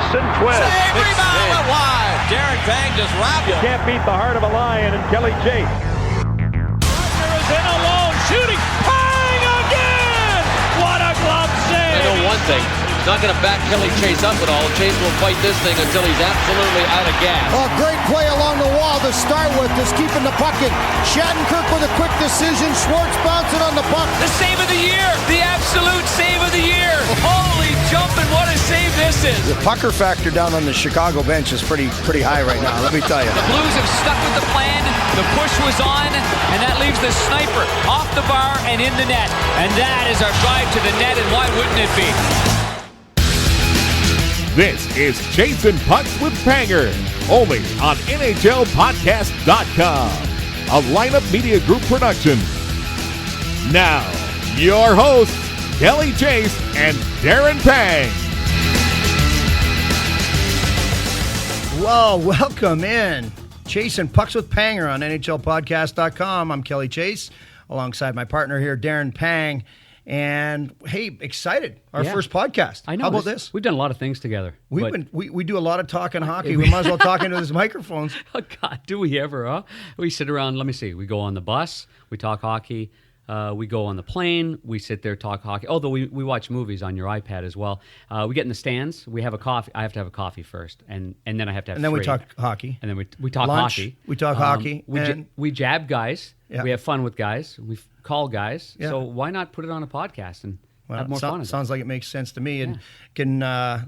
Mason twist. Save, rebound, but wide. Darren Pang just wrapped him. Can't beat the heart of a lion and Kelly Chase. Gardner is in alone, shooting. Pang again! What a glove save! I know one thing. He's not going to back Kelly Chase up at all. Chase will fight this thing until he's absolutely out of gas. A great play along the wall to start with, just keeping the puck in. Shattenkirk with a quick decision. Schwartz bouncing on the puck. The save of the year. The absolute save of the year. Holy jumping, what a save this is. The pucker factor down on the Chicago bench is pretty high right now, let me tell you. The Blues have stuck with the plan. The push was on, and that leaves the sniper off the bar and in the net. And that is our drive to the net, and why wouldn't it be? This is Chasing Pucks with Panger, only on NHLpodcast.com, a Lineup Media Group production. Now, your hosts, Kelly Chase and Darren Pang. Well, welcome in. Chasing Pucks with Panger on NHLpodcast.com. I'm Kelly Chase, alongside my partner here, Darren Pang. And hey, excited! Our first podcast. I know. How about this? We've done a lot of things together. We do a lot of talking hockey. We might as well talk into these microphones. Oh God, do we ever? Huh? We sit around. Let me see. We go on the bus. We talk hockey. We go on the plane. We sit there, talk hockey. Although we watch movies on your iPad as well. We get in the stands. We have a coffee. I have to have a coffee first, and then I have to have. And then we talk hockey. And then we talk Lunch, hockey. We talk hockey. We jab guys. Yeah. We have fun with guys. We call guys. Yeah. So why not put it on a podcast and have more fun? Sounds like it makes sense to me. And can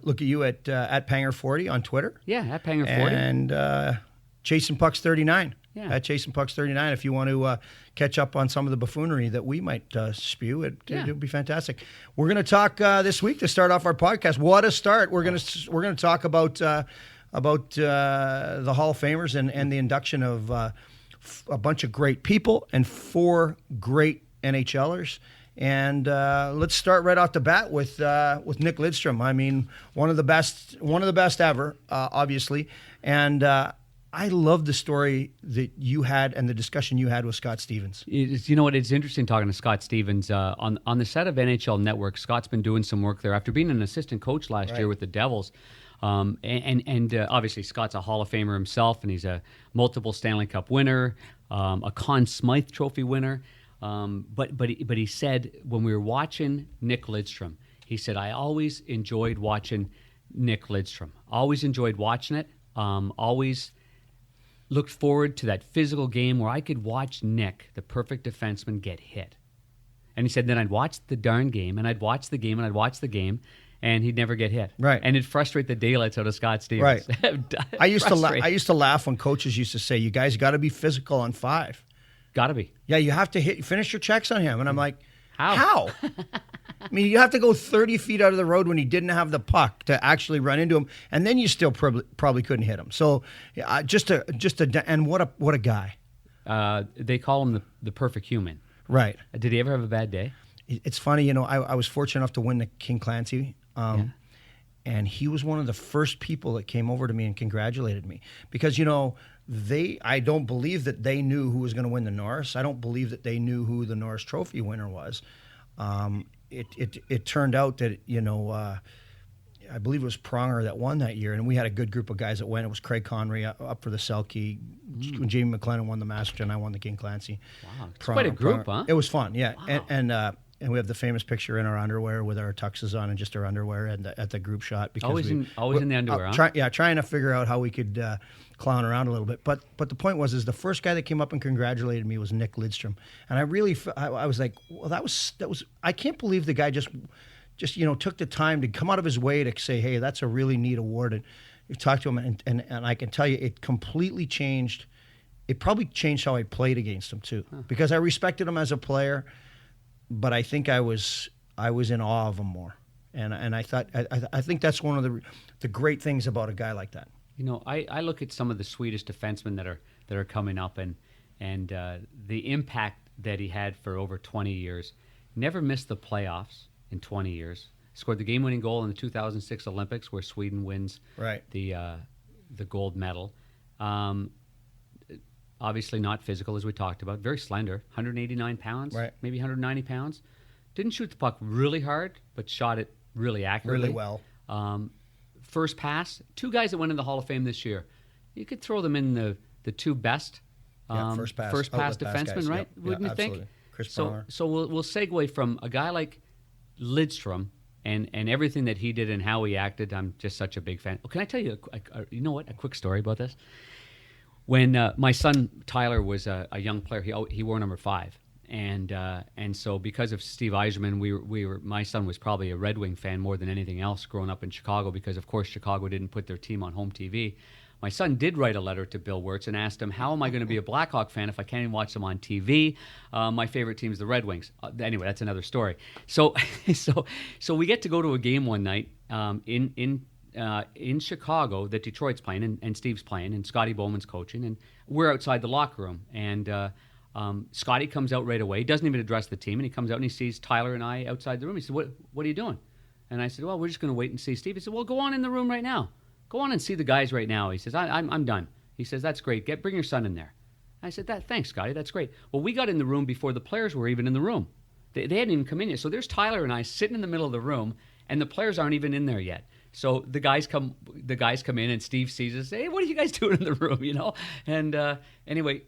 look at you at Panger40 on Twitter. Yeah, at Panger40. And Chasing Pucks 39. Yeah. At Chasing Pucks 39. If you want to catch up on some of the buffoonery that we might spew, it would be fantastic. We're going to talk this week to start off our podcast. What a start! We're going to talk about the Hall of Famers and the induction of a bunch of great people and 4 great NHLers. And let's start right off the bat with Nick Lidstrom. I mean, one of the best ever, obviously. And I love the story that you had and the discussion you had with Scott Stevens. You know what? It's interesting talking to Scott Stevens on the set of NHL Network. Scott's been doing some work there after being an assistant coach last year with the Devils. And obviously Scott's a Hall of Famer himself, and he's a multiple Stanley Cup winner, a Conn Smythe Trophy winner. But he said when we were watching Nick Lidstrom, he said, I always enjoyed watching Nick Lidstrom. Always enjoyed watching it. Always looked forward to that physical game where I could watch Nick, the perfect defenseman, get hit. And he said, then I'd watch the darn game, and I'd watch the game, and I'd watch the game, and he'd never get hit. Right. And it'd frustrate the daylights out of Scott Stevens. Right. I used to laugh when coaches used to say, you guys got to be physical on 5. Got to be. Yeah, you have to finish your checks on him. And I'm like, How? I mean, you have to go 30 feet out of the road when he didn't have the puck to actually run into him, and then you still probably couldn't hit him. So, and what a guy. They call him the perfect human. Right. Did he ever have a bad day? It's funny, I was fortunate enough to win the King Clancy, and he was one of the first people that came over to me and congratulated me because, I don't believe that they knew who was going to win the Norris. I don't believe that they knew who the Norris Trophy winner was. It turned out that, I believe it was Pronger that won that year, and we had a good group of guys that went. It was Craig Connery up for the Selke. Jamie McLennan won the Master, and I won the King Clancy. Wow, it's quite a group, huh? It was fun, yeah. Wow. And we have the famous picture in our underwear with our tuxes on and just our underwear at the group shot. Because always in the underwear, huh? Trying to figure out how we could clown around a little bit. But the point was the first guy that came up and congratulated me was Nick Lidstrom, and I really I was like, well, that was I can't believe the guy just took the time to come out of his way to say, hey, that's a really neat award. And you talk to him, and I can tell you, it completely changed. It probably changed how I played against him too, because I respected him as a player. But I think I was in awe of him more, and I thought I think that's one of the great things about a guy like that. I look at some of the Swedish defensemen that are coming up, and the impact that he had for over 20 years. Never missed the playoffs in 20 years. Scored the game-winning goal in the 2006 Olympics, where Sweden wins the gold medal. Obviously not physical, as we talked about. Very slender, 189 pounds, maybe 190 pounds. Didn't shoot the puck really hard, but shot it really accurately. Really well. first pass. 2 guys that went in the Hall of Fame this year. You could throw them in the 2 best first pass defensemen, guys. right? Yep. Wouldn't you absolutely. think? Chris So Pronger. we'll segue from a guy like Lidstrom and everything that he did and how he acted. I'm just such a big fan. Oh, can I tell you, you know what, a quick story about this? When my son Tyler was a young player, he wore number 5, and so because of Steve Yzerman, my son was probably a Red Wing fan more than anything else growing up in Chicago, because of course Chicago didn't put their team on home TV. My son did write a letter to Bill Wirtz and asked him, how am I going to be a Blackhawk fan if I can't even watch them on TV? My favorite team's the Red Wings. Anyway, that's another story. So we get to go to a game one night in Chicago that Detroit's playing and Steve's playing and Scotty Bowman's coaching, and we're outside the locker room. And Scotty comes out right away. He doesn't even address the team, and he comes out and he sees Tyler and I outside the room. He said, what are you doing? And I said, well, we're just going to wait and see Steve. He said, well, go on in the room right now. Go on and see the guys right now. He says, I'm done. He says, that's great. Bring your son in there. I said, thanks, Scotty. That's great. Well, we got in the room before the players were even in the room. They hadn't even come in yet. So there's Tyler and I sitting in the middle of the room, and the players aren't even in there yet. So the guys come in, and Steve sees us. Hey, what are you guys doing in the room? You know. And anyway,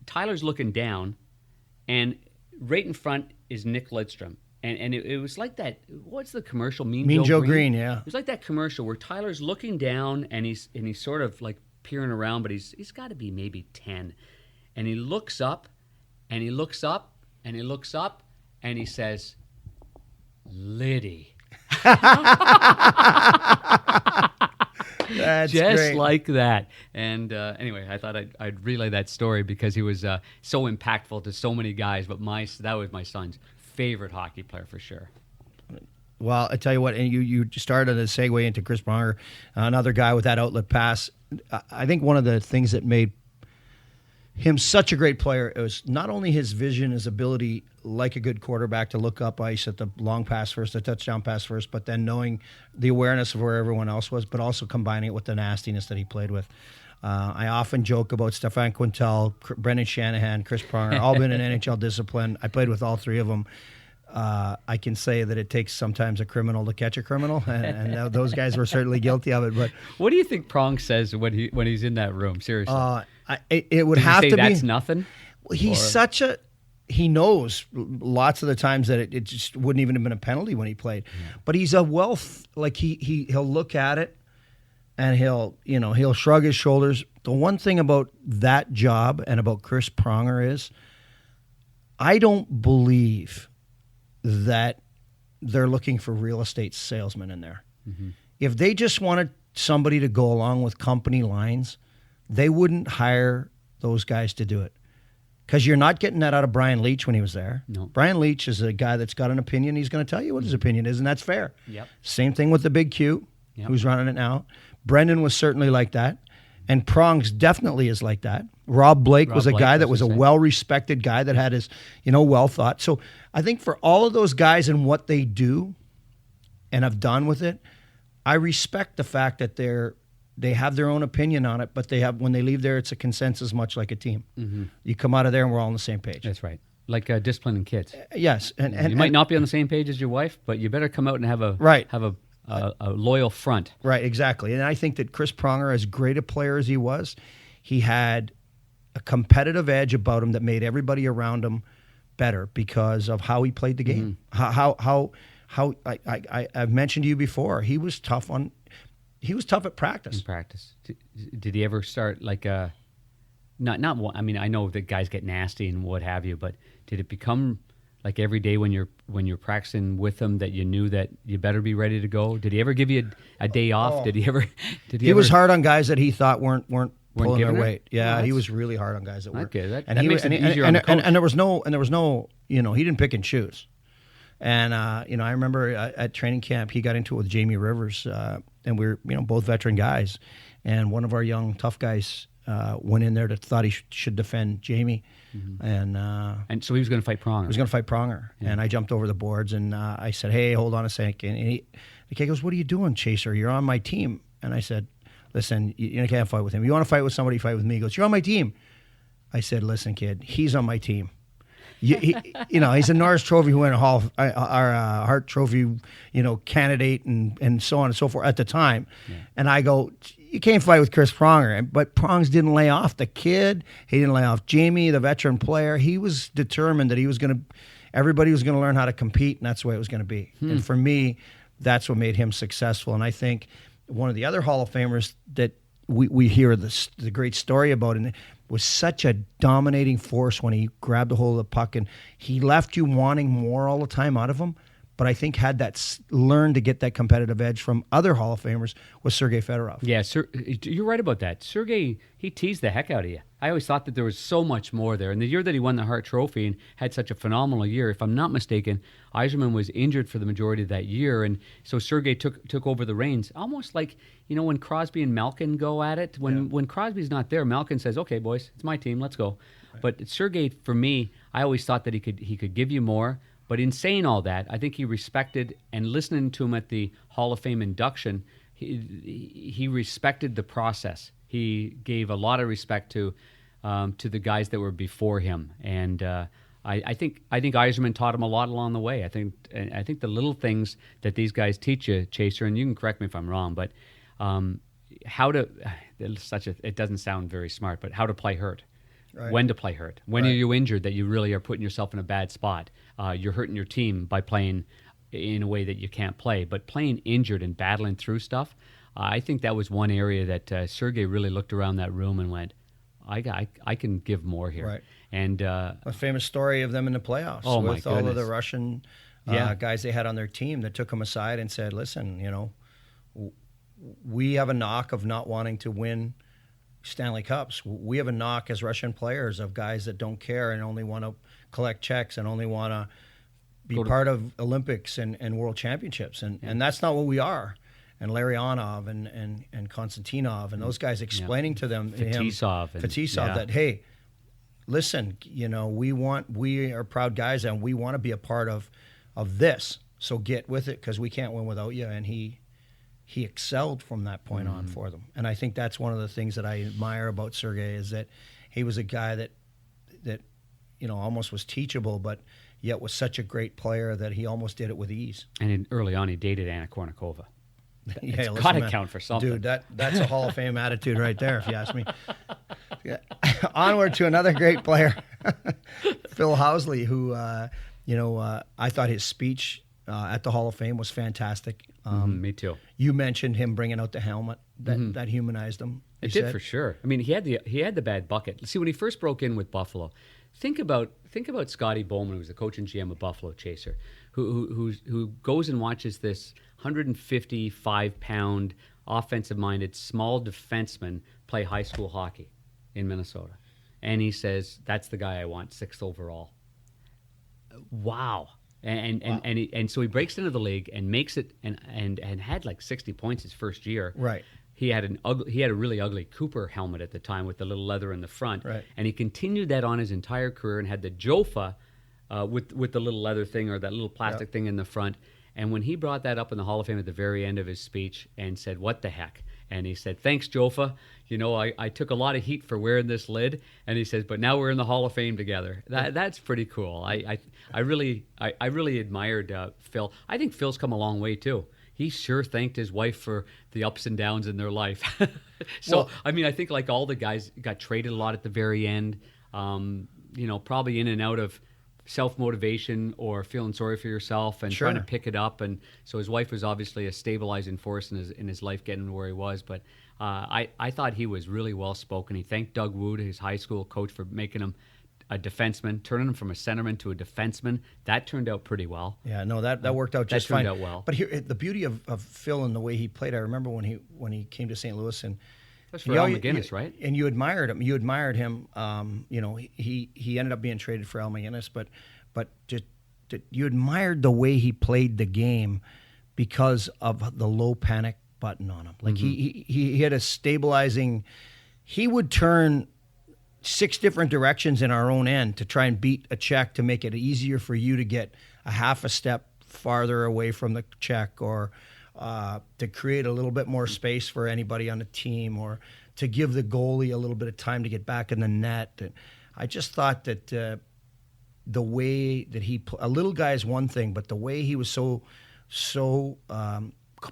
Tyler's looking down, and right in front is Nick Lidstrom. And it was like that. What's the commercial? Mean Joe Green, yeah. It was like that commercial where Tyler's looking down and he's sort of like peering around, but he's got to be maybe 10, and he looks up, and he looks up, and he looks up, and he says, "Liddy." That's just great. like that. And anyway, I thought I'd relay that story because he was so impactful to so many guys. But that was my son's favorite hockey player for sure. Well, I tell you what, and you started a segue into Chris Pronger, another guy with that outlet pass. I think one of the things that made him such a great player, it was not only his vision, his ability, like a good quarterback, to look up ice at the long pass first, the touchdown pass first, but then knowing the awareness of where everyone else was, but also combining it with the nastiness that he played with. I often joke about Stefan Quintel, Brendan Shanahan, Chris Pronger, all been in NHL discipline. I played with all 3 of them. I can say that it takes sometimes a criminal to catch a criminal, and those guys were certainly guilty of it. But what do you think Prong says when he's in that room? Seriously, it would Did have you say to that's be. nothing. He's he knows lots of the times that it just wouldn't even have been a penalty when he played. Yeah. But he's a wealth. Like he'll look at it, and he'll shrug his shoulders. The one thing about that job and about Chris Pronger is, I don't believe that they're looking for real estate salesmen in there. Mm-hmm. If they just wanted somebody to go along with company lines, they wouldn't hire those guys to do it. Because you're not getting that out of Brian Leach when he was there. No. Brian Leach is a guy that's got an opinion. He's going to tell you what his opinion is, and that's fair. Yep. Same thing with the Big Q, Yep. who's running it now. Brendan was certainly like that. And Prongs definitely is like that. Rob Blake was a guy that was a well-respected guy that had his, well thought. So I think for all of those guys and what they do and have done with it, I respect the fact that they have their own opinion on it, but when they leave there, it's a consensus, much like a team. Mm-hmm. You come out of there and we're all on the same page. That's right. Like disciplining kids. Yes. And you might not be on the same page as your wife, but you better come out and have a loyal front. Right, exactly. And I think that Chris Pronger, as great a player as he was, he had a competitive edge about him that made everybody around him better because of how he played the game. Mm-hmm. I've mentioned to you before, he was tough at practice. In practice. Did he ever start like a not one? I mean, I know that guys get nasty and what have you, but did it become like every day when you're practicing with him that you knew that you better be ready to go? Did he ever give you a day off? Oh. He was hard on guys that he thought weren't pulling their giving weight. Yeah, Oh, he was really hard on guys that weren't. Okay, that he makes it easier on the coach. And there was no, he didn't pick and choose. And I remember at training camp he got into it with Jamie Rivers, and we were both veteran guys, and one of our young tough guys went in there that thought he should defend Jamie. Mm-hmm. And so he was going to fight Pronger. He was going to fight Pronger. Yeah. And I jumped over the boards and I said, "Hey, hold on a second." And the kid goes, "What are you doing, Chaser? You're on my team." And I said, "Listen, you can't fight with him. You want to fight with somebody, fight with me." He goes, "You're on my team." I said, "Listen, kid, he's on my team." He's a Norris Trophy winner, Hart Trophy, candidate, and so on and so forth at the time. Yeah. And I go, you can't fight with Chris Pronger. But Prongs didn't lay off the kid. He didn't lay off Jamie, the veteran player. He was determined that everybody was going to learn how to compete, and that's the way it was going to be. And for me, that's what made him successful. And I think one of the other Hall of Famers that we hear the great story about, and was such a dominating force when he grabbed a hold of the puck, and he left you wanting more all the time out of him. But I think learned to get that competitive edge from other Hall of Famers was Sergei Fedorov. Yeah, you're right about that. Sergei, he teased the heck out of you. I always thought that there was so much more there. And the year that he won the Hart Trophy and had such a phenomenal year, if I'm not mistaken, Yzerman was injured for the majority of that year. And so Sergei took over the reins, almost like, when Crosby and Malkin go at it. When Crosby's not there, Malkin says, okay, boys, it's my team, let's go. Right. But Sergei, for me, I always thought that he could give you more. But in saying all that, I think he respected, and listening to him at the Hall of Fame induction, he respected the process. He gave a lot of respect to the guys that were before him, and I think Yzerman taught him a lot along the way. I think the little things that these guys teach you, Chaser, and you can correct me if I'm wrong, but it doesn't sound very smart, but how to play hurt. Right. When to play hurt. When are you injured that you really are putting yourself in a bad spot? You're hurting your team by playing in a way that you can't play. But playing injured and battling through stuff, I think that was one area that Sergei really looked around that room and went, I can give more here. Right. And a famous story of them in the playoffs with all of the Russian guys they had on their team that took them aside and said, listen, we have a knock of not wanting to win Stanley Cups. We have a knock as Russian players of guys that don't care and only want to collect checks and only want to be part of Olympics and World Championships. And that's not what we are. And Larionov and Konstantinov and those guys explaining to them, Fetisov, that, hey, listen, we are proud guys and we want to be a part of this. So get with it because we can't win without you. And he excelled from that point on for them. And I think that's one of the things that I admire about Sergei is that he was a guy that almost was teachable, but yet was such a great player that he almost did it with ease. And early on, he dated Anna Kournikova. It's got to count for something. Dude, that's a Hall of Fame attitude right there, if you ask me. Yeah. Onward to another great player, Phil Housley, who, I thought his speech at the Hall of Fame was fantastic. Me too. You mentioned him bringing out the helmet that humanized him. It did for sure. I mean, he had the bad bucket. See, when he first broke in with Buffalo, think about Scotty Bowman, who was the coach and GM of Buffalo, Chaser, who goes and watches this 155-pound offensive-minded small defenseman play high school hockey in Minnesota, and he says, "That's the guy I want, 6th overall." Wow. And so he breaks into the league and makes it and had like 60 points his first year. Right. He had a really ugly Cooper helmet at the time with the little leather in the front. Right. And he continued that on his entire career and had the Jofa with the little leather thing or that little plastic thing in the front. And when he brought that up in the Hall of Fame at the very end of his speech and said, "What the heck?" And he said, "Thanks, Jofa. I took a lot of heat for wearing this lid." And he says, "But now we're in the Hall of Fame together." That's pretty cool. I really admired Phil. I think Phil's come a long way too. He sure thanked his wife for the ups and downs in their life. I think like all the guys got traded a lot at the very end. Probably in and out of self-motivation or feeling sorry for yourself and trying to pick it up. And so his wife was obviously a stabilizing force in his life getting to where he was. But I thought he was really well-spoken. He thanked Doug Wood, his high school coach, for making him a defenseman, turning him from a centerman to a defenseman. That turned out pretty well. Yeah, no, that worked out just fine. That turned out well. But here, the beauty of Phil and the way he played, I remember when he came to St. Louis and that's for Al McGinnis, right? And you admired him. You admired him. He ended up being traded for Al McGinnis, but just you admired the way he played the game because of the low panic button on him. Like he had a stabilizing. He would turn 6 different directions in our own end to try and beat a check to make it easier for you to get a half a step farther away from the check, or to create a little bit more space for anybody on the team, or to give the goalie a little bit of time to get back in the net. And I just thought that the way that a little guy is one thing, but the way he was so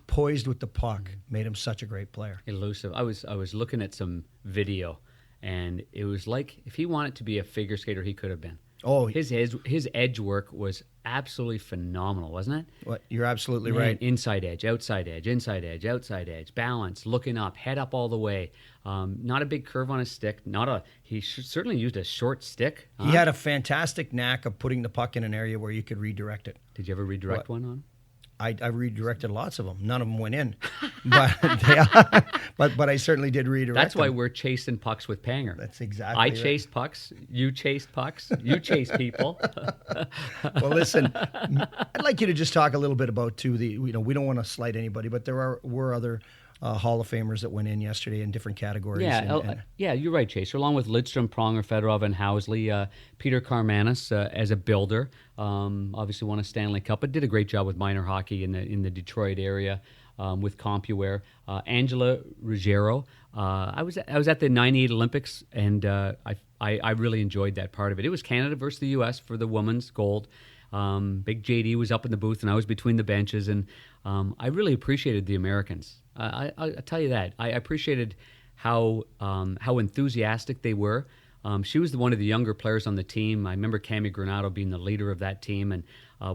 poised with the puck made him such a great player. Elusive. I was looking at some video, and it was like if he wanted to be a figure skater, he could have been. Oh, his edge work was absolutely phenomenal, wasn't it? Well, you're absolutely Man, right. Inside edge, outside edge, inside edge, outside edge, balance, looking up, head up all the way. Not a big curve on his stick. He certainly used a short stick. He had a fantastic knack of putting the puck in an area where you could redirect it. Did you ever redirect one on? I redirected lots of them. None of them went in, but but I certainly did redirect. That's why them. we're chasing pucks with Panger. That's exactly. I right. chased pucks. You chased pucks. You chased people. Well, listen, I'd like you to just talk a little bit about too. We don't want to slight anybody, but there were other Hall of Famers that went in yesterday in different categories. Yeah, you're right, Chaser. Along with Lidstrom, Pronger, Fedorov, and Housley, Peter Karmanos as a builder, obviously won a Stanley Cup, but did a great job with minor hockey in the Detroit area with CompuWare. Angela Ruggiero. I was at the '98 Olympics, and I really enjoyed that part of it. It was Canada versus the U.S. for the women's gold. Big JD was up in the booth, and I was between the benches, and I really appreciated the Americans. I'll tell you that. I appreciated how enthusiastic they were. She was one of the younger players on the team. I remember Cami Granato being the leader of that team. And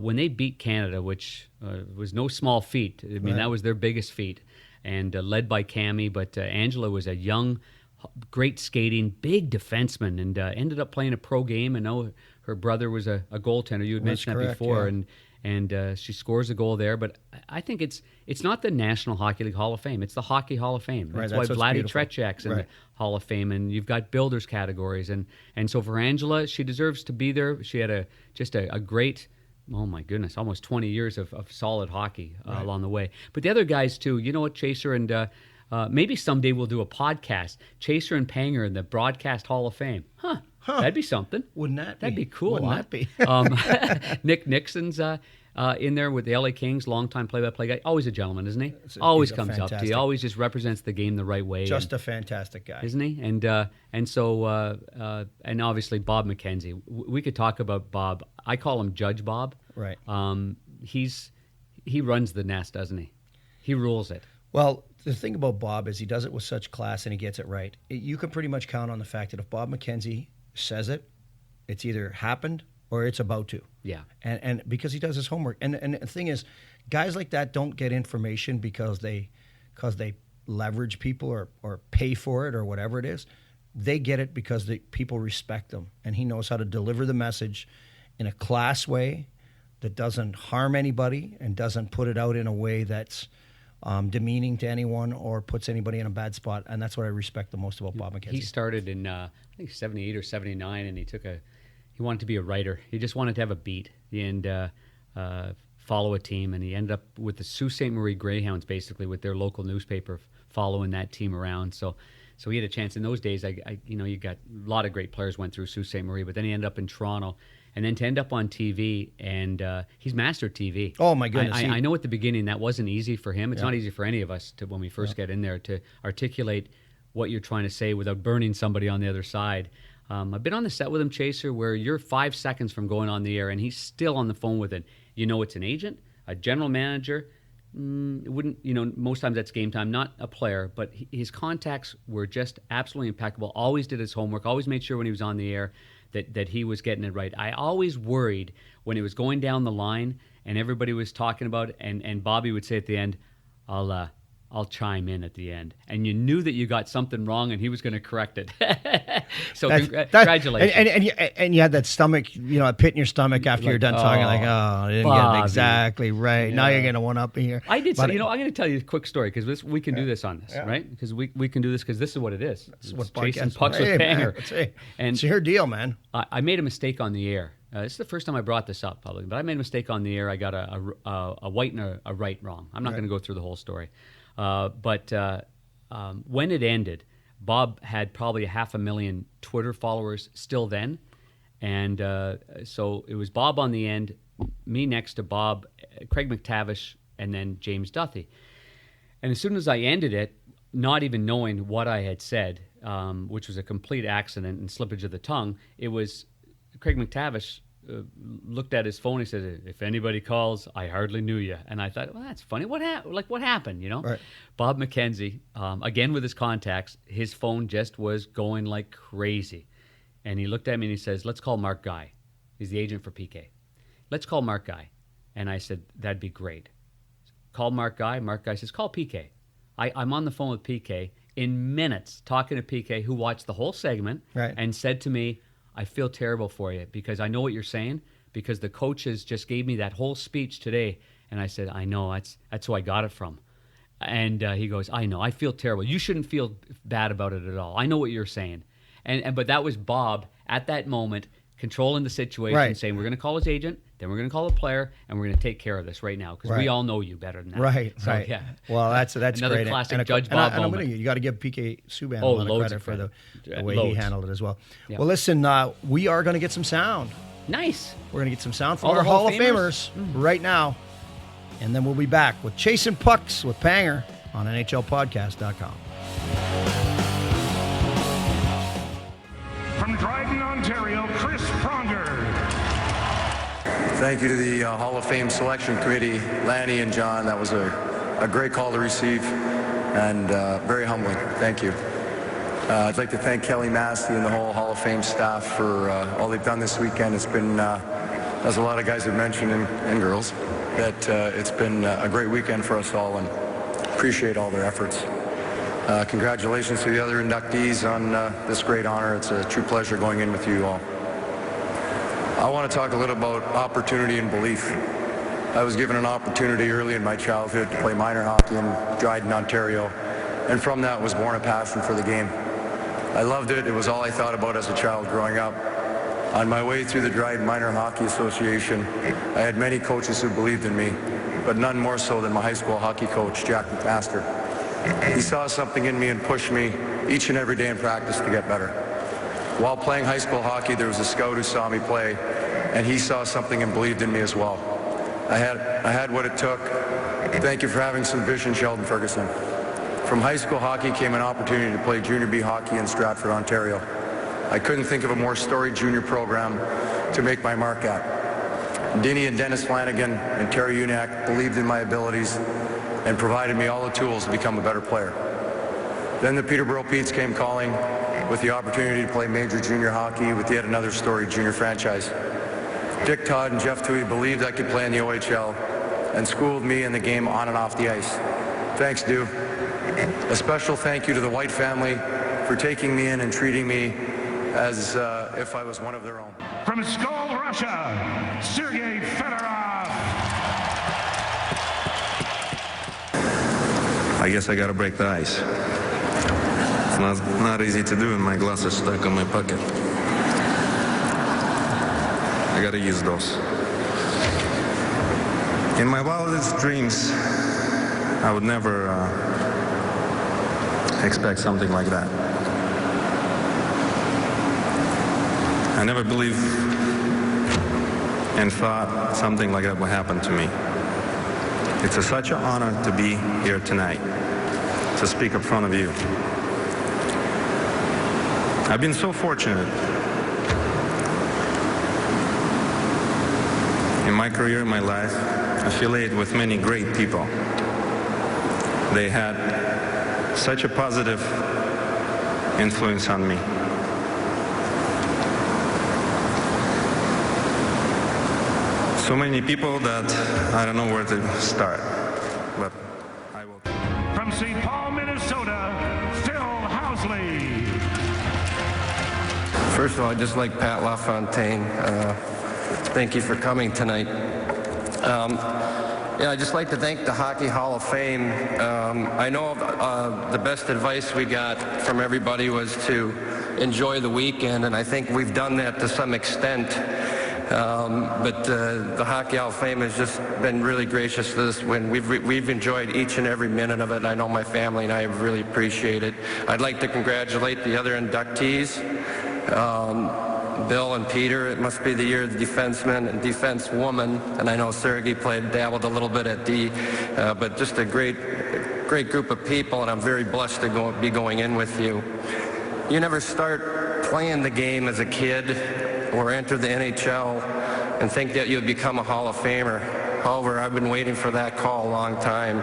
when they beat Canada, which was no small feat, I mean, that was their biggest feat, and led by Cami. But Angela was a young, great skating, big defenseman, and ended up playing a pro game. And know her brother was a goaltender. You had mentioned that before. Yeah. And she scores a goal there. But I think it's not the National Hockey League Hall of Fame. It's the Hockey Hall of Fame. Right, That's why Vladdy beautiful. Tretjak's in the Hall of Fame, and you've got builders categories. And so for Angela, she deserves to be there. She had just a great, oh my goodness, almost 20 years of solid hockey along the way. But the other guys too, you know what, Chaser, and maybe someday we'll do a podcast, Chaser and Panger in the Broadcast Hall of Fame. Huh. That'd be something. Wouldn't that That'd be cool. Wouldn't that be? Nick Nixon's in there with the LA Kings, longtime play-by-play guy. Always a gentleman, isn't he? Always comes up to you. Always just represents the game the right way. Just a fantastic guy, isn't he? And so obviously Bob McKenzie. We could talk about Bob. I call him Judge Bob. Right. He runs the nest, doesn't he? He rules it. Well, the thing about Bob is he does it with such class and he gets it right. You can pretty much count on the fact that if Bob McKenzie says it, it's either happened or it's about to. Yeah. And because he does his homework. And the thing is, guys like that don't get information because they leverage people or pay for it or whatever it is. They get it because the people respect them. And he knows how to deliver the message in a class way that doesn't harm anybody and doesn't put it out in a way that's demeaning to anyone or puts anybody in a bad spot. And that's what I respect the most about Bob McKenzie. He started in, I think, 78 or 79, and he wanted to be a writer. He just wanted to have a beat and follow a team, and he ended up with the Sault Ste. Marie Greyhounds, basically, with their local newspaper, following that team around. So he had a chance. In those days, you got a lot of great players went through Sault Ste. Marie, but then he ended up in Toronto. And then to end up on TV, and he's mastered TV. Oh, my goodness. I know at the beginning that wasn't easy for him. It's not easy for any of us when we first get in there to articulate what you're trying to say without burning somebody on the other side. I've been on the set with him, Chaser, where you're 5 seconds from going on the air, and he's still on the phone with it. You know it's an agent, a general manager. It wouldn't, most times that's game time, not a player, but his contacts were just absolutely impeccable. Always did his homework, always made sure when he was on the air that he was getting it right. I always worried when it was going down the line and everybody was talking about it, and Bobby would say at the end, I'll chime in at the end. And you knew that you got something wrong and he was going to correct it. So congratulations. And you had that stomach, a pit in your stomach after you're done talking, like, I didn't get it exactly right. Yeah. Now you're going to one up here. I did. I'm going to tell you a quick story because we can do this on this, right? Because we can do this because this is what it is. This is what chasing pucks with Panger. It's your deal, man. I made a mistake on the air. This is the first time I brought this up publicly, but I made a mistake on the air. I got a white and a right wrong. I'm not going to go through the whole story. But when it ended, Bob had probably 500,000 Twitter followers still then. And so it was Bob on the end, me next to Bob, Craig McTavish, and then James Duthie. And as soon as I ended it, not even knowing what I had said, which was a complete accident and slippage of the tongue, it was Craig McTavish looked at his phone. He said, "If anybody calls, I hardly knew you." And I thought, well, that's funny. What happened? You know? Right. Bob McKenzie, again with his contacts, his phone just was going like crazy. And he looked at me and he says, "Let's call Mark Guy. He's the agent for PK. Let's call Mark Guy." And I said, "That'd be great." Call Mark Guy. Mark Guy says, "Call PK." I'm on the phone with PK in minutes talking to PK, who watched the whole segment and said to me, "I feel terrible for you because I know what you're saying, because the coaches just gave me that whole speech today." And I said, "I know, that's who I got it from." And he goes, "I know, I feel terrible. You shouldn't feel bad about it at all. I know what you're saying." But that was Bob at that moment controlling the situation, saying, "We're going to call his agent, then we're going to call the player, and we're going to take care of this right now because we all know you better than that." Right, so, right. Yeah. Well, that's another great. classic Judge Bob moment. You got to give PK Subban a lot of credit for the way he handled it as well. Yeah. Well, listen, we are going to get some sound. Nice. We're going to get some sound from All our the Hall of Famers right now, and then we'll be back with Chasing Pucks with Panger on NHLpodcast.com. From Dryden, Ontario, Chris Pronger. Thank you to the Hall of Fame Selection Committee, Lanny and John. That was a great call to receive and very humbling. Thank you. I'd like to thank Kelly Massey and the whole Hall of Fame staff for all they've done this weekend. It's been, as a lot of guys have mentioned, and girls, that it's been a great weekend for us all, and appreciate all their efforts. Congratulations to the other inductees on this great honor. It's a true pleasure going in with you all. I want to talk a little about opportunity and belief. I was given an opportunity early in my childhood to play minor hockey in Dryden, Ontario, and from that was born a passion for the game. I loved it. It was all I thought about as a child growing up. On my way through the Dryden Minor Hockey Association, I had many coaches who believed in me, but none more so than my high school hockey coach, Jack McMaster. He saw something in me and pushed me each and every day in practice to get better. While playing high school hockey, there was a scout who saw me play, and he saw something and believed in me as well. I had what it took. Thank you for having some vision, Sheldon Ferguson. From high school hockey came an opportunity to play junior B hockey in Stratford, Ontario. I couldn't think of a more storied junior program to make my mark at. Denny and Dennis Flanagan and Terry Unack believed in my abilities and provided me all the tools to become a better player. Then the Peterborough Petes came calling with the opportunity to play major junior hockey with yet another storied junior franchise. Dick Todd and Jeff Toohey believed I could play in the OHL and schooled me in the game on and off the ice. Thanks, Stu. A special thank you to the White family for taking me in and treating me as if I was one of their own. From Pskov, Russia, Sergei Fedorov. I guess I gotta break the ice. It's not easy to do, and my glasses stuck on my pocket. I gotta use those. In my wildest dreams, I would never expect something like that. I never believed and thought something like that would happen to me. It's such an honor to be here tonight, to speak in front of you. I've been so fortunate in my career, in my life, affiliated with many great people. They had such a positive influence on me. So many people that I don't know where to start, but I will. From St. Paul, Minnesota, Phil Housley. First of all, I'd just like Pat LaFontaine. Thank you for coming tonight. I'd just like to thank the Hockey Hall of Fame. I know the best advice we got from everybody was to enjoy the weekend, and I think we've done that to some extent. But the Hockey Hall of Fame has just been really gracious to us when we've enjoyed each and every minute of it. I know my family and I really appreciate it. I'd like to congratulate the other inductees, Bill and Peter. It must be the year of the defenseman and defensewoman, and I know Sergei dabbled a little bit at D, but just a great group of people, and I'm very blessed to be going in with you. You never start playing the game as a kid or enter the NHL and think that you'd become a Hall of Famer. However, I've been waiting for that call a long time.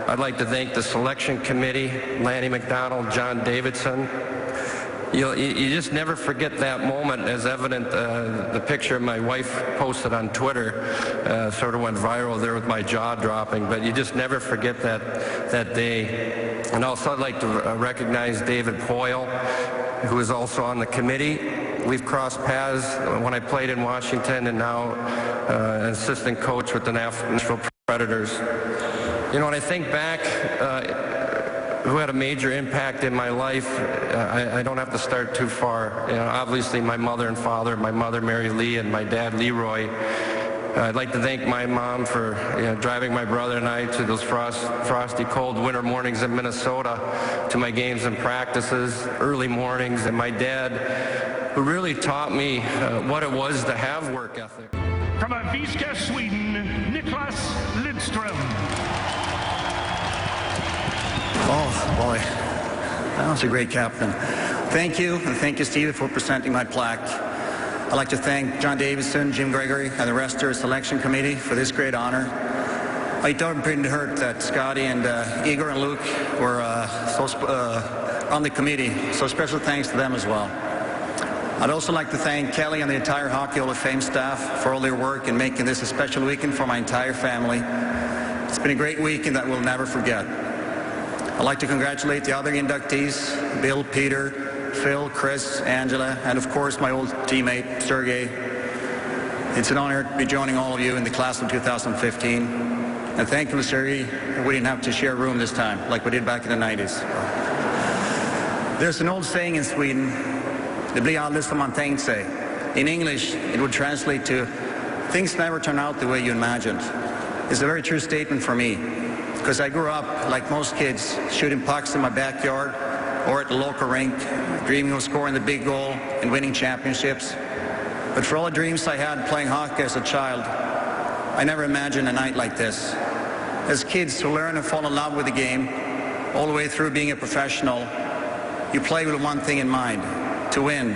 I'd like to thank the selection committee, Lanny McDonald, John Davidson. You just never forget that moment, as evident, the picture my wife posted on Twitter sort of went viral there with my jaw dropping, but you just never forget that day. And also I'd like to recognize David Poyle, who is also on the committee. We've crossed paths when I played in Washington, and now an assistant coach with the Nashville Predators. You know, when I think back, who had a major impact in my life, I don't have to start too far. You know, obviously my mother and father, my mother Mary Lee and my dad Leroy. I'd like to thank my mom for driving my brother and I to those frosty, cold winter mornings in Minnesota, to my games and practices, early mornings, and my dad, who really taught me what it was to have work ethic. From Aviska, Sweden, Niklas Lidström. Oh, boy. That was a great captain. Thank you, and thank you, Steve, for presenting my plaque. I'd like to thank John Davidson, Jim Gregory, and the rest of the selection committee for this great honor. I don't pretty hurt that Scotty and Igor and Luke were on the committee, so special thanks to them as well. I'd also like to thank Kelly and the entire Hockey Hall of Fame staff for all their work in making this a special weekend for my entire family. It's been a great weekend that we'll never forget. I'd like to congratulate the other inductees, Bill, Peter, Phil, Chris, Angela, and of course my old teammate, Sergey. It's an honor to be joining all of you in the class of 2015. And thankfully, Sergey, we didn't have to share a room this time like we did back in the 90s. There's an old saying in Sweden, det blir aldrig som man tänkt sig. In English, it would translate to, things never turn out the way you imagined. It's a very true statement for me, because I grew up, like most kids, shooting pucks in my backyard or at the local rink, dreaming of scoring the big goal and winning championships. But for all the dreams I had playing hockey as a child, I never imagined a night like this. As kids who learn and fall in love with the game, all the way through being a professional, you play with one thing in mind, to win.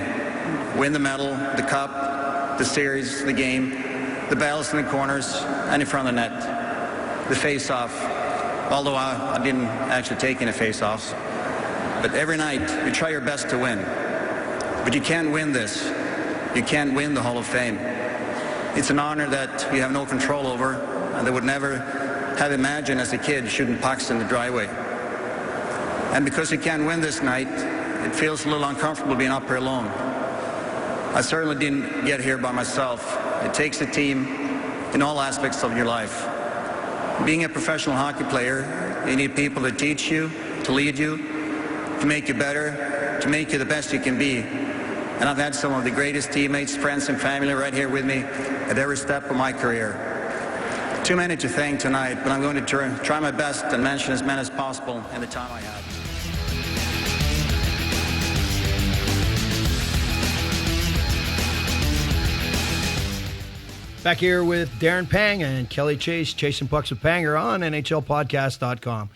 Win the medal, the cup, the series, the game, the battles in the corners, and in front of the net. The face-off, although I didn't actually take any face-offs. But every night, you try your best to win. But you can't win this. You can't win the Hall of Fame. It's an honor that you have no control over, and that would never have imagined as a kid shooting pucks in the driveway. And because you can't win this night, it feels a little uncomfortable being up here alone. I certainly didn't get here by myself. It takes a team in all aspects of your life. Being a professional hockey player, you need people to teach you, to lead you, to make you better, to make you the best you can be. And I've had some of the greatest teammates, friends, and family right here with me at every step of my career. Too many to thank tonight, but I'm going to try my best and mention as many as possible in the time I have. Back here with Darren Pang and Kelly Chase, Chasing Pucks with Panger on NHLpodcast.com.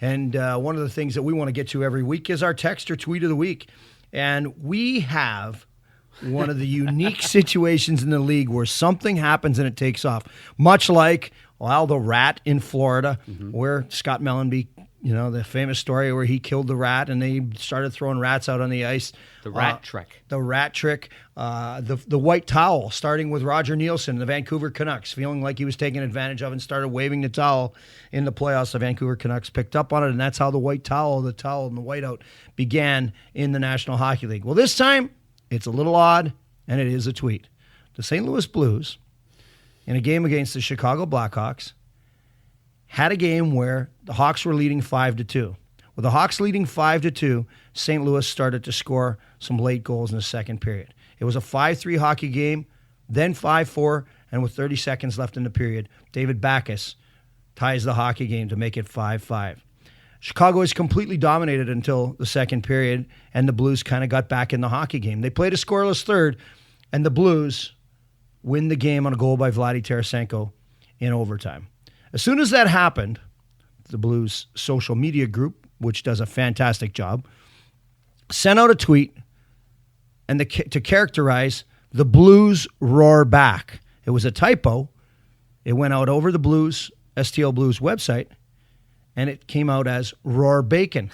And one of the things that we want to get to every week is our text or tweet of the week. And we have one of the unique situations in the league where something happens and it takes off. Much like, well, the rat in Florida, where Scott Mellenby, you know, the famous story where he killed the rat and they started throwing rats out on the ice. The rat trick. The rat trick. The white towel, starting with Roger Nielsen, the Vancouver Canucks, feeling like he was taken advantage of and started waving the towel in the playoffs. The Vancouver Canucks picked up on it, and that's how the white towel, the towel and the whiteout began in the National Hockey League. Well, this time, it's a little odd, and it is a tweet. The St. Louis Blues, in a game against the Chicago Blackhawks, had a game where the Hawks were leading 5-2. With the Hawks leading 5-2, St. Louis started to score some late goals in the second period. It was a 5-3 hockey game, then 5-4, and with 30 seconds left in the period, David Backes ties the hockey game to make it 5-5. Chicago is completely dominated until the second period, and the Blues kind of got back in the hockey game. They played a scoreless third, and the Blues win the game on a goal by Vladdy Tarasenko in overtime. As soon as that happened, the Blues social media group, which does a fantastic job, sent out a tweet and to characterize the Blues roar back. It was a typo. It went out over the Blues, STL Blues website, and it came out as Roar Bacon.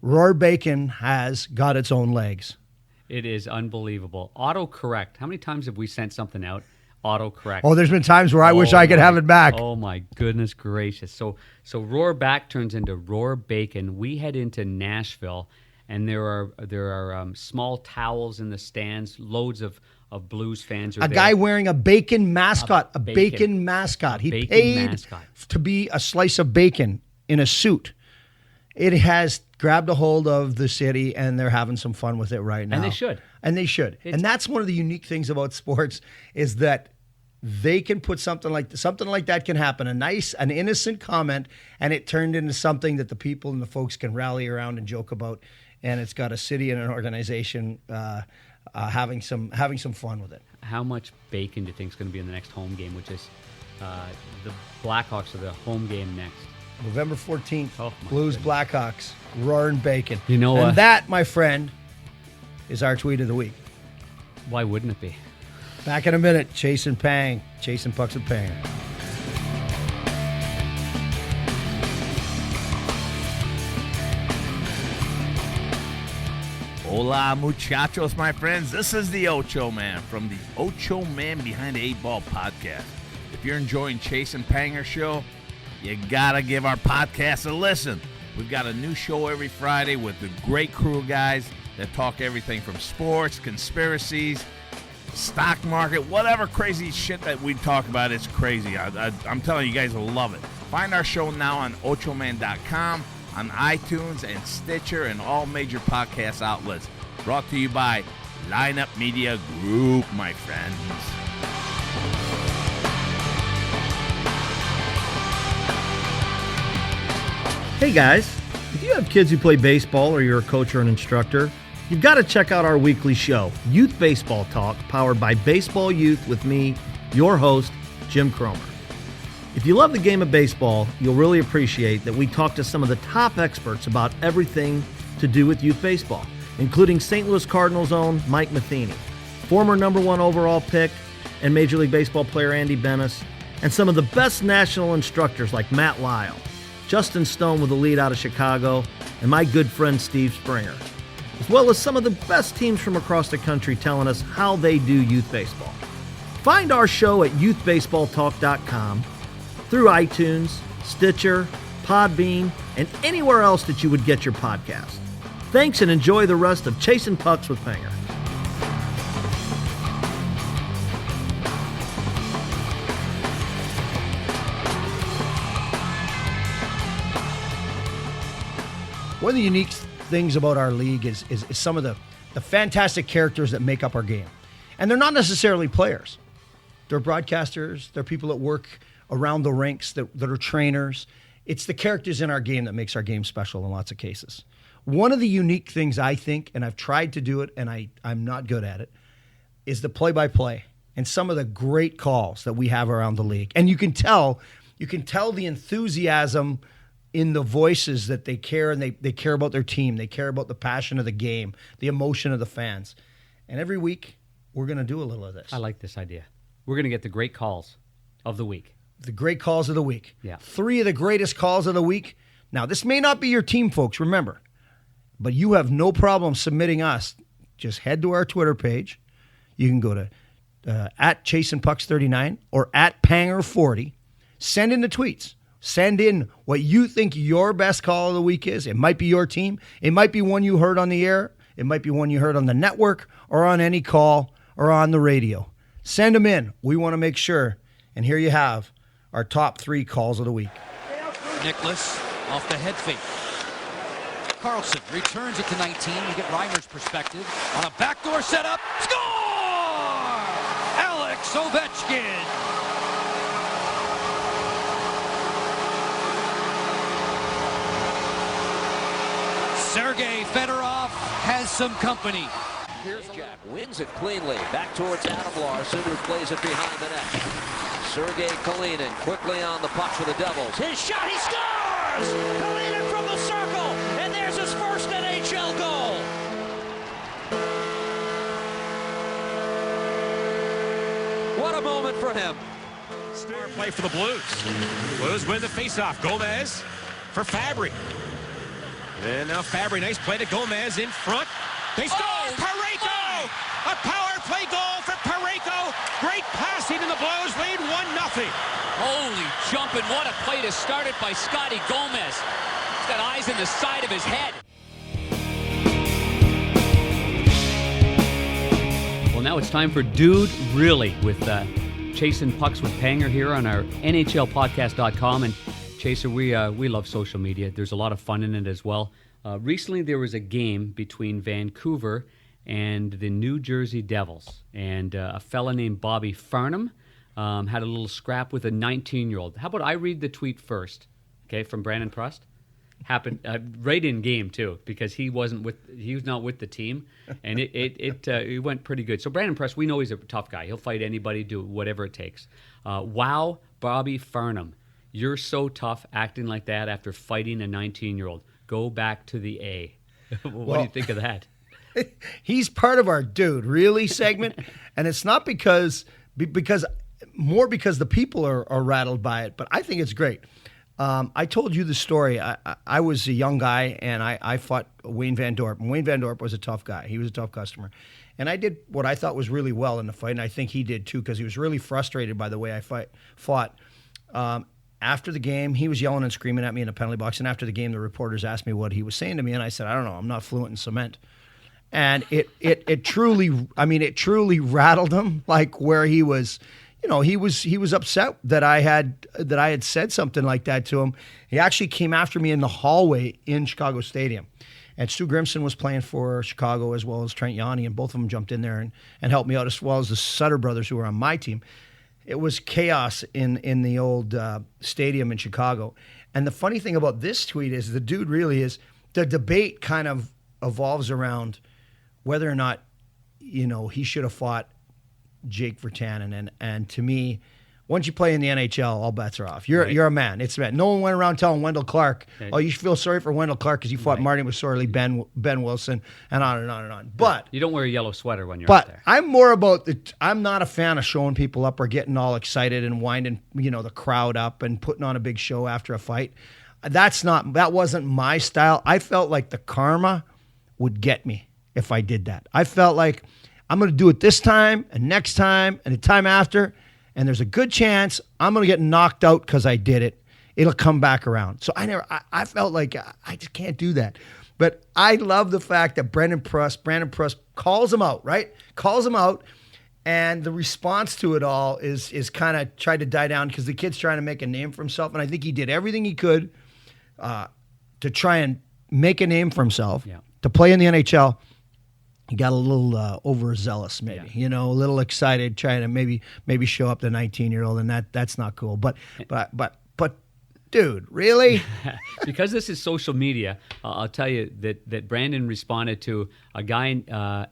Roar Bacon has got its own legs. It is unbelievable. Autocorrect. How many times have we sent something out? Autocorrect. Oh, there's been times where I wish I could have it back. Oh my goodness gracious! So Roar Back turns into Roar Bacon. We head into Nashville, and there are small towels in the stands. Loads of Blues fans are there. A guy wearing a bacon mascot. A bacon mascot. He paid to be a slice of bacon in a suit. It has grabbed a hold of the city, and they're having some fun with it right now. And they should. And they should. And that's one of the unique things about sports is that they can put something like that can happen. An innocent comment, and it turned into something that the people and the folks can rally around and joke about. And it's got a city and an organization having some fun with it. How much bacon do you think is going to be in the next home game, which is the Blackhawks are the home game next? November 14th, goodness. Blues Blackhawks, roaring bacon. You know and that, my friend, is our tweet of the week. Why wouldn't it be? Back in a minute, Chasing Pucks with Panger. Hola, muchachos, my friends. This is the Ocho Man from the Ocho Man Behind the 8 Ball podcast. If you're enjoying Chasing Panger show, you gotta give our podcast a listen. We've got a new show every Friday with the great crew of guys that talk everything from sports, conspiracies, stock market, whatever crazy shit that we talk about. It's crazy. I'm telling you, you guys will love it. Find our show now on ochoman.com, on iTunes and Stitcher and all major podcast outlets. Brought to you by Lineup Media Group, my friends. Hey guys, if you have kids who play baseball or you're a coach or an instructor, you've got to check out our weekly show, Youth Baseball Talk, powered by Baseball Youth with me, your host, Jim Cromer. If you love the game of baseball, you'll really appreciate that we talk to some of the top experts about everything to do with youth baseball, including St. Louis Cardinals' own Mike Matheny, former #1 overall pick and Major League Baseball player Andy Benes, and some of the best national instructors like Matt Lyle, Justin Stone with the lead out of Chicago, and my good friend Steve Springer, as well as some of the best teams from across the country telling us how they do youth baseball. Find our show at youthbaseballtalk.com, through iTunes, Stitcher, Podbean, and anywhere else that you would get your podcast. Thanks and enjoy the rest of Chasing Pucks with Panger. One of the unique things about our league is some of the fantastic characters that make up our game. And they're not necessarily players. They're broadcasters. They're people that work around the rinks that are trainers. It's the characters in our game that makes our game special in lots of cases. One of the unique things I think, and I've tried to do it and I'm not good at it, is the play-by-play and some of the great calls that we have around the league. And you can tell the enthusiasm in the voices that they care, and they care about their team. They care about the passion of the game, the emotion of the fans. And every week, we're going to do a little of this. I like this idea. We're going to get the great calls of the week. The great calls of the week. Yeah. 3 of the greatest calls of the week. Now, this may not be your team, folks, remember. But you have no problem submitting us. Just head to our Twitter page. You can go to at ChasingPucks39 or at Panger40. Send in the tweets. Send in what you think your best call of the week is. It might be your team. It might be one you heard on the air. It might be one you heard on the network or on any call or on the radio. Send them in. We want to make sure. And here you have our top 3 calls of the week. Nicholas off the head fake. Carlson returns it to 19. You get Reimer's perspective. On a backdoor setup. Score! Alex Ovechkin. Sergei Fedorov has some company. Here's Jack, wins it cleanly. Back towards Adam Larson, who plays it behind the net. Sergei Kalinin quickly on the puck for the Devils. His shot, he scores! Kalinin from the circle, and there's his first NHL goal. What a moment for him. Star play for the Blues. Blues win the faceoff. Gomez for Fabry. And now Fabry, nice play to Gomez in front. They score! Parayko! A power play goal for Parayko. Great passing and the Blues lead 1-0. Holy jumping, what a play to start it by Scotty Gomez. He's got eyes in the side of his head. Well, now it's time for Dude Really with Chasing Pucks with Panger here on our NHLpodcast.com. And Chaser, we love social media. There's a lot of fun in it as well. Recently, there was a game between Vancouver and the New Jersey Devils. And a fella named Bobby Farnham had a little scrap with a 19-year-old. How about I read the tweet first, okay, from Brandon Prust? Happened right in game too, because he was not with the team, and it went pretty good. So Brandon Prust, we know he's a tough guy. He'll fight anybody, do whatever it takes. Wow, Bobby Farnham, you're so tough acting like that after fighting a 19-year-old. Go back to the A. What do you think of that? He's part of our Dude Really segment, and it's not because the people are rattled by it, but I think it's great. I told you the story. I was a young guy, and I fought Wayne Van Dorp. And Wayne Van Dorp was a tough guy. He was a tough customer. And I did what I thought was really well in the fight, and I think he did too, because he was really frustrated by the way I fought. After the game, he was yelling and screaming at me in the penalty box, and after the game, the reporters asked me what he was saying to me, and I said, I don't know, I'm not fluent in cement. And it truly rattled him, like where he was... You know, he was upset that I had said something like that to him. He actually came after me in the hallway in Chicago Stadium. And Stu Grimson was playing for Chicago as well as Trent Yanni, and both of them jumped in there and helped me out, as well as the Sutter brothers who were on my team. It was chaos in the old stadium in Chicago. And the funny thing about this tweet is the Dude Really is the debate kind of evolves around whether or not, you know, he should have fought Jake Virtanen, and to me, once you play in the NHL, all bets are off. You're a man. It's a man. No one went around telling Wendell Clark, "Oh, you should feel sorry for Wendell Clark because you fought Marty McSorley, Ben Wilson, and on and on and on." But you don't wear a yellow sweater when you're out there. I'm more about I'm not a fan of showing people up or getting all excited and winding, you know, the crowd up and putting on a big show after a fight. That wasn't my style. I felt like the karma would get me if I did that. I felt like I'm going to do it this time and next time and the time after, and there's a good chance I'm going to get knocked out because I did it. It'll come back around. So I felt like I just can't do that. But I love the fact that Brandon Prust calls him out, right? Calls him out, and the response to it all is kind of tried to die down because the kid's trying to make a name for himself, and I think he did everything he could to try and make a name for himself, to play in the NHL. He got a little overzealous, maybe, you know, a little excited, trying to maybe show up the 19-year-old, and that's not cool. But, dude, really? Because this is social media, I'll tell you that Brandon responded to a guy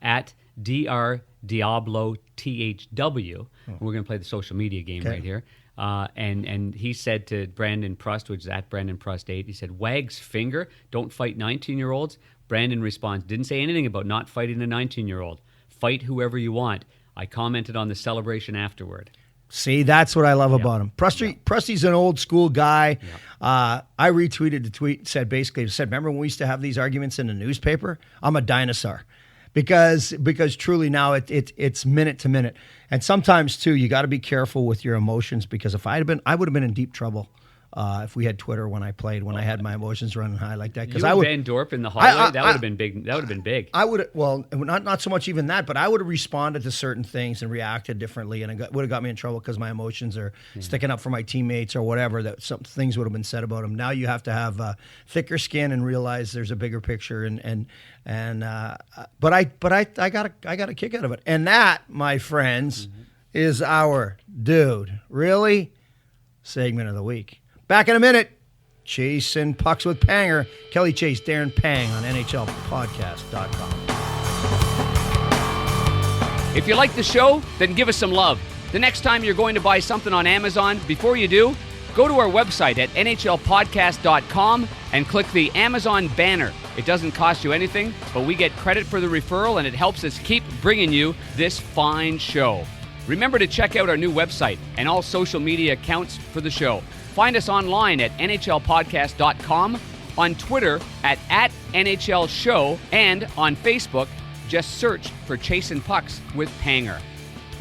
at Dr. Diablo THW. We're going to play the social media game right here. And he said to Brandon Prust, which is at Brandon Prust 8, he said, "Wag's finger, don't fight 19-year-olds." Brandon responds, didn't say anything about not fighting a 19-year-old. Fight whoever you want. I commented on the celebration afterward. See, that's what I love about him. Prusty's an old school guy. I retweeted the tweet, said, remember when we used to have these arguments in the newspaper? I'm a dinosaur. Because truly now it's minute to minute. And sometimes too, you got to be careful with your emotions, because I would have been in deep trouble if we had Twitter when I played, when I had my emotions running high like that. Because Van Dorp in the hallway, that would have been big. That would have been big. I would, well, not so much even that, but I would have responded to certain things and reacted differently, and it would have got me in trouble because my emotions are sticking up for my teammates or whatever. That some things would have been said about them. Now you have to have thicker skin and realize there's a bigger picture. But I got a kick out of it, and that, my friends, is our Dude Really segment of the week. Back in a minute, Chasing Pucks with Panger. Kelly Chase, Darren Pang on NHLpodcast.com. If you like the show, then give us some love. The next time you're going to buy something on Amazon, before you do, go to our website at NHLpodcast.com and click the Amazon banner. It doesn't cost you anything, but we get credit for the referral, and it helps us keep bringing you this fine show. Remember to check out our new website and all social media accounts for the show. Find us online at NHLpodcast.com, on Twitter at NHL Show, and on Facebook, just search for Chasing Pucks with Panger.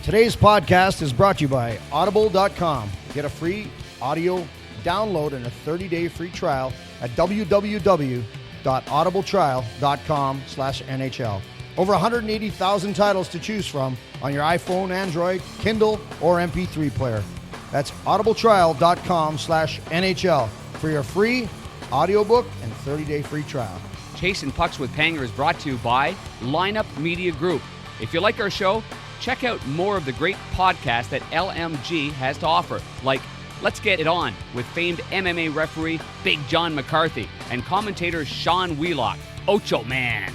Today's podcast is brought to you by Audible.com. Get a free audio download and a 30-day free trial at www.audibletrial.com/NHL. Over 180,000 titles to choose from on your iPhone, Android, Kindle, or MP3 player. That's audibletrial.com/NHL for your free audiobook and 30-day free trial. Chasing Pucks with Panger is brought to you by Lineup Media Group. If you like our show, check out more of the great podcasts that LMG has to offer, like Let's Get It On with famed MMA referee Big John McCarthy and commentator Sean Wheelock. Ocho Man.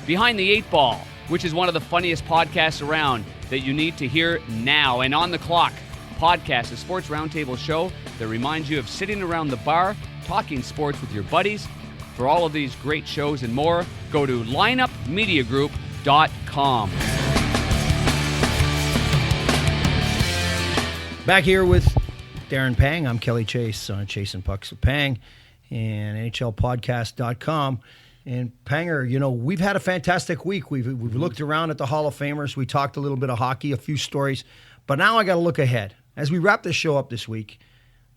Behind the Eight Ball, which is one of the funniest podcasts around that you need to hear now. And On the Clock podcast, a sports roundtable show that reminds you of sitting around the bar talking sports with your buddies. For all of these great shows and more, go to lineupmediagroup.com. Back here with Darren Pang. I'm Kelly Chase on Chasing Pucks with Pang and NHLpodcast.com. And Panger, you know, we've had a fantastic week. We've looked around at the Hall of Famers. We talked a little bit of hockey, a few stories. But now I got to look ahead. As we wrap this show up this week,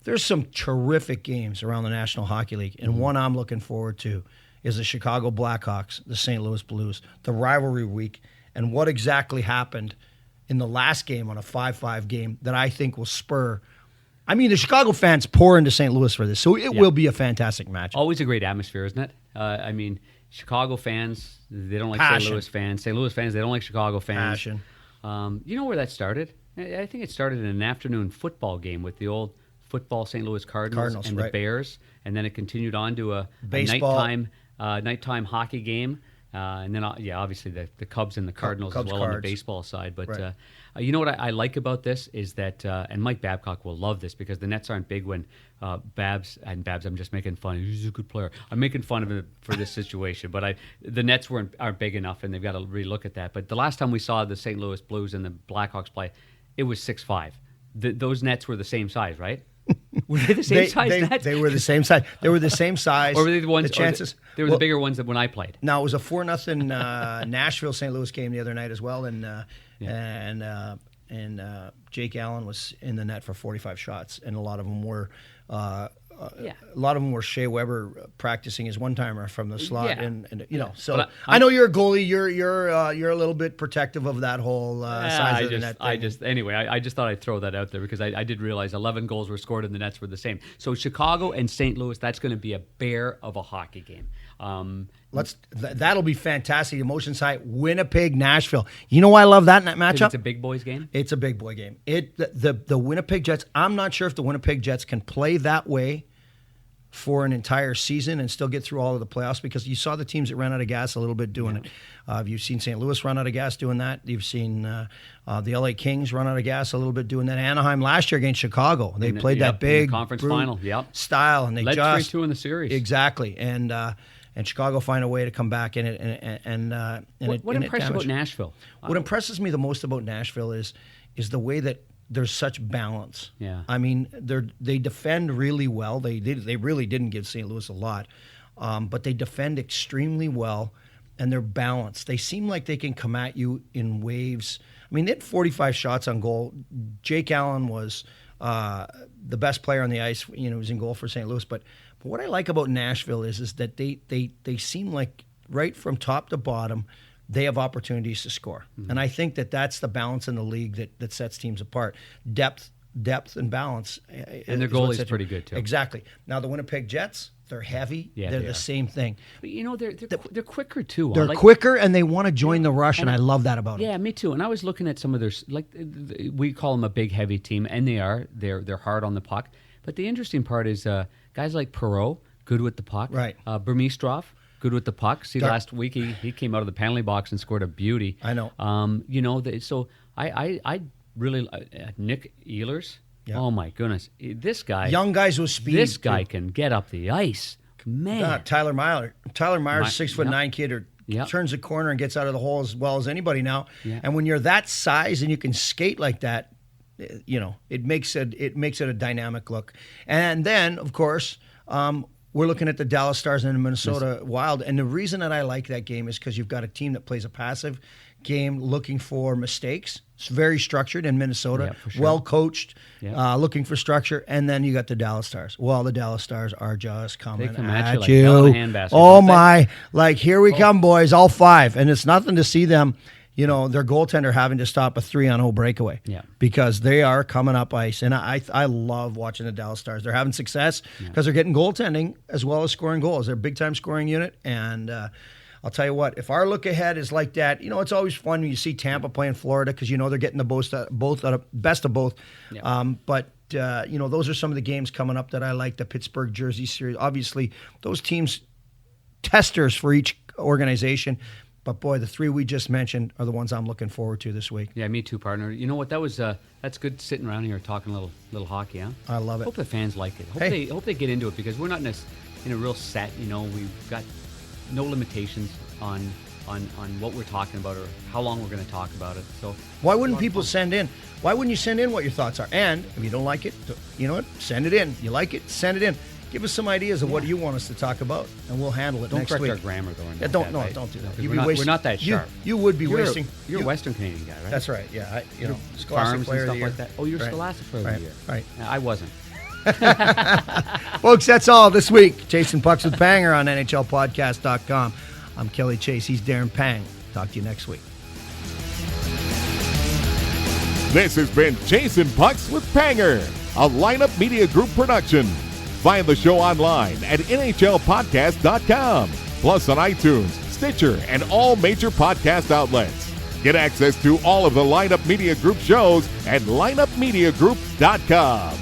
there's some terrific games around the National Hockey League. And one I'm looking forward to is the Chicago Blackhawks, the St. Louis Blues, the rivalry week, and what exactly happened in the last game on a 5-5 game that I think will spur. I mean, the Chicago fans pour into St. Louis for this, so it will be a fantastic match. Always a great atmosphere, isn't it? I mean, Chicago fans, they don't like Passion. St. Louis fans. St. Louis fans, they don't like Chicago fans. Passion. You know where that started? I think it started in an afternoon football game with the old football St. Louis Cardinals and the right. Bears, and then it continued on to a Baseball. nighttime hockey game. And then, obviously the Cubs and the Cardinals Cubs, as well on the Cards. baseball side. But Right. you know what I like about this is that, and Mike Babcock will love this because the Nets aren't big when Babs, I'm just making fun. He's a good player. I'm making fun of him for this situation. But the Nets aren't big enough, and they've got to relook at that. But the last time we saw the St. Louis Blues and the Blackhawks play, it was 6-5. Those Nets were the same size, right? Were they the same size Nets? They were the same size. They were the same size. Or were they the ones? The chances. They were the bigger ones than when I played. No, it was a 4-0 Nashville St. Louis game the other night as well, and Jake Allen was in the net for 45 shots, and a lot of them were. A lot of them were Shea Weber practicing his one-timer from the slot, and you know. So I know you're a goalie. You're a little bit protective of that whole size of the net thing. I just thought I'd throw that out there because I did realize 11 goals were scored and the Nets were the same. So Chicago and St. Louis, that's going to be a bear of a hockey game. That'll be fantastic. Emotion side. Winnipeg, Nashville. You know why I love that matchup? It's a big boys game. It's a big boy game. The Winnipeg Jets. I'm not sure if the Winnipeg Jets can play that way for an entire season and still get through all of the playoffs, because you saw the teams that ran out of gas a little bit doing it. You've seen St. Louis run out of gas doing that. You've seen the LA Kings run out of gas a little bit doing that. Anaheim last year against Chicago, they played that big in the conference final style, and they led just 3-2 in the series. Exactly, and Chicago find a way to come back in it. What impressed you about Nashville? What impresses me the most about Nashville is the way that there's such balance. Yeah. I mean, they defend really well. They really didn't give St. Louis a lot, but they defend extremely well, and they're balanced. They seem like they can come at you in waves. I mean, they had 45 shots on goal. Jake Allen was the best player on the ice. You know, he was in goal for St. Louis. But what I like about Nashville is that they seem like right from top to bottom, they have opportunities to score. Mm-hmm. And I think that's the balance in the league that sets teams apart. Depth and balance. And their goalie's pretty good, too. Exactly. Now, the Winnipeg Jets, they're heavy. Yeah, they're the same thing. But, you know, they're quicker, too. They're quicker, and they want to join the rush, and I love that about them. Yeah, me too. And I was looking at some of their, we call them a big, heavy team, and they are. They're hard on the puck. But the interesting part is guys like Perreault, good with the puck. Right. Burmistrov, good with the puck. See, last week he came out of the penalty box and scored a beauty. I know. You know, so I really Nick Ehlers. Yeah. Oh my goodness, this guy. Young guys with speed. This guy can get up the ice, man. Tyler Myers, 6'9" kid, or turns the corner and gets out of the hole as well as anybody now. Yeah. And when you're that size and you can skate like that, it makes it a dynamic look. And then, of course, we're looking at the Dallas Stars and the Minnesota Wild. And the reason that I like that game is because you've got a team that plays a passive game looking for mistakes. It's very structured in Minnesota, for sure. well coached, looking for structure. And then you got the Dallas Stars. Well, the Dallas Stars are just coming come at you. Like handbasket, oh, my. Like, here we come, boys, all five. And it's nothing to see them, their goaltender having to stop a 3-on-0 breakaway. Yeah. Because they are coming up ice. And I love watching the Dallas Stars. They're having success because they're getting goaltending as well as scoring goals. They're a big-time scoring unit. And I'll tell you what, if our look ahead is like that, it's always fun when you see Tampa playing Florida because they're getting the best of both. Yeah. But those are some of the games coming up that I like. The Pittsburgh Jersey series, obviously, those teams testers for each organization. But boy, the three we just mentioned are the ones I'm looking forward to this week. Yeah, me too, partner. You know what? That's good sitting around here talking a little hockey, huh? I love it. Hope the fans like it. Hope they get into it because we're not in a real set. We've got no limitations on what we're talking about or how long we're going to talk about it. So why wouldn't people send in? Why wouldn't you send in what your thoughts are? And if you don't like it, you know what? Send it in. You like it? Send it in. Give us some ideas of what you want us to talk about, and we'll handle it next week. Don't correct our grammar, though. Yeah, don't do that. We're not that sharp. You would be wasting. You're a Western Canadian guy, right? That's right. Yeah, Farms Scholastic and stuff Player like that. Oh, you're Scholastic Player of the Year. Right. I wasn't. Folks, that's all this week. Chasing Pucks with Panger on NHLpodcast.com. I'm Kelly Chase. He's Darren Pang. Talk to you next week. This has been Chasing Pucks with Panger, a Lineup Media Group production. Find the show online at NHLpodcast.com, plus on iTunes, Stitcher, and all major podcast outlets. Get access to all of the Lineup Media Group shows at lineupmediagroup.com.